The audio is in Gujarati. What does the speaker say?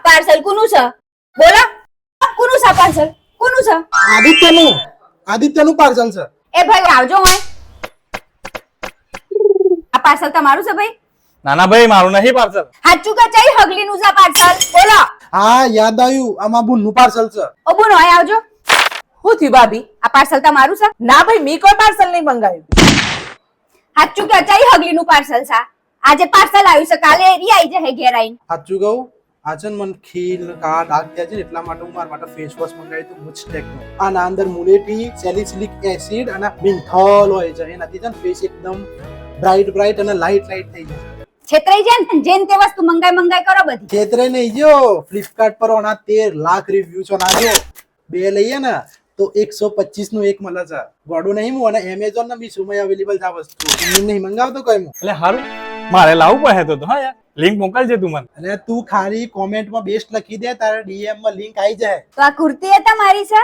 પાર્સલ કોનું છે? બોલો, કોનું છે પાર્સલ? કોનું છે? આદિત્યનું પાર્સલ છે. એ ભાઈ આવજો હોય. આ પાર્સલ તમારું છે ભાઈ? ના ના ભાઈ, મારું નહીં પાર્સલ. હાચું કે ચઈ હગલીનું છે પાર્સલ? બોલો. હા યાદ આવ્યું, આમાં બુનનું પાર્સલ છે. ઓ બોનો હોય આવજો. શું થયું ભાભી? આ પાર્સલ તમારું છે? ના ભાઈ, મેં કોઈ પાર્સલ નહીં મંગાવ્યું. હાચું કે ચઈ હગલીનું પાર્સલ છે? આજે પાર્સલ આવ્યું છે, કાલે એરી આવી જશે ઘેર આવીને. સાચું કહું, આજે મને ખીલ કા ડાક થયા છે ને એટલા માટે હું મારા માટે ફેસ વોશ મંગાવ્યું હતું મુસ્ટેકનું. આના અંદર મુલેટી, સેલિસિલિક એસિડ અને મિન્થોલ હોય છે. એનાથી છે ને ફેસ એકદમ બ્રાઇટ અને લાઇટ થઈ જાય. છેતરાઈ જાય ને જેન તે વસ્તુ મંગાઈ કરો બધી. ખેતરે નહીં જો, ફ્લિપકાર્ટ પર ઓના 13 લાખ રિવ્યુ છે. નાજો બે લઈએ ને તો 125 નું એક મળે છે. ગોડું નહીં હું અને એમેઝોન ને બી સુમય અવેલેબલ છે આ વસ્તુ. હું નહીં મંગાવતો કઈ હું. એટલે હારું, મારે લાવવું પડે તો હા યાર, લિંક મોકલજે તું મને. અને તું ખાલી કોમેન્ટમાં બેસ્ટ લખી દે, તારા ડીએમ માં લિંક આવી જાય. તો આ કુર્તી એ તમારી છે?